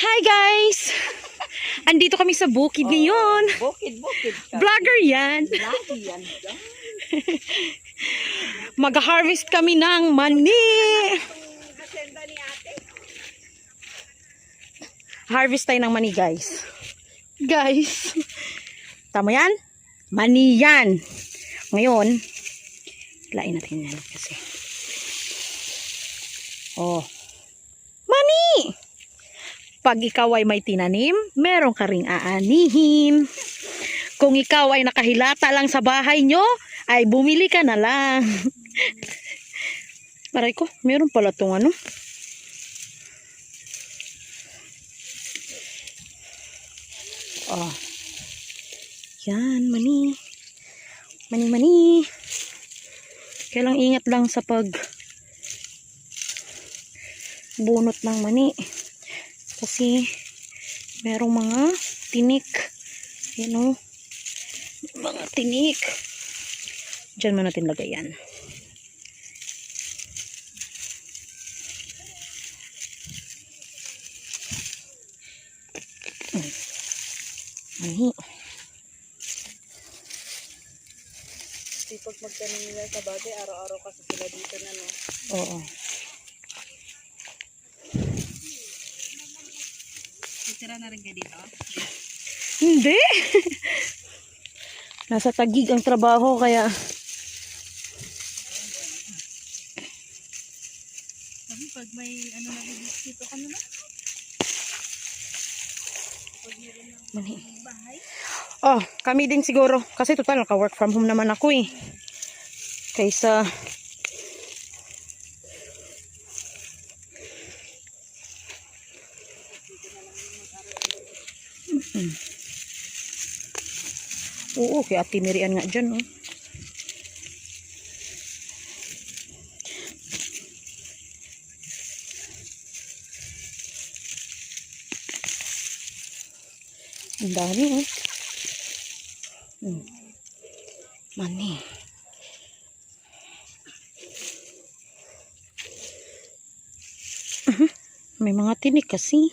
Hi guys! Andito kami sa bukid ngayon. Bukid. Vlogger yan. Lagi yan. Mag-harvest kami ng mani. Harvest tayo ng mani guys. Guys. Tama yan? Mani yan. Ngayon, lain natin yan kasi. Oh. Mani! Pag ikaw ay may tinanim, meron ka ring aanihin. Kung ikaw ay nakahilata lang sa bahay nyo, ay bumili ka na lang. Aray ko, meron pala itong ano. Oh. Yan, mani. Mani. Kailang ingat lang sa pag bunot ng mani. Kasi merong mga tinik. Yan o. Mga tinik. Diyan mo natin lagay yan. Mani. Pag magtanim nila sa bagay, araw-araw kasi sila dito na, no? Oo. Titira na rin ka dito? Hindi. Nasa Tagig ang trabaho kaya Sabi, pag may ano na dito ka na? Pag meron ng mani. bahay? Oh, kami din siguro. Kasi total, naka-work from home naman ako eh. Kaysa oo, kaya Ate Mirian nga dyan oh. Ang dami oh. Mani. May mga tinik kasi.